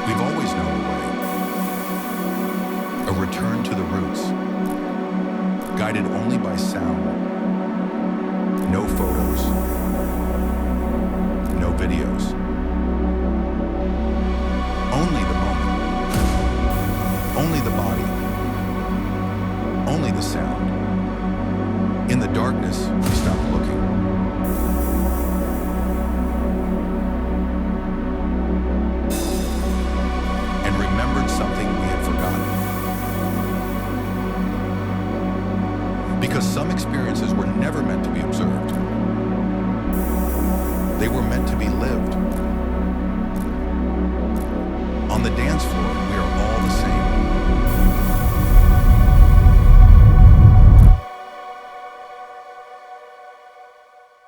We've always known the way. A return to the roots, guided only by sound. No photos, no videos. Only the moment, only the body, only the sound. In the darkness, we stopped looking. And remembered something we had forgotten. Because some experiences were never meant to be observed. They were meant to be lived. On the dance floor,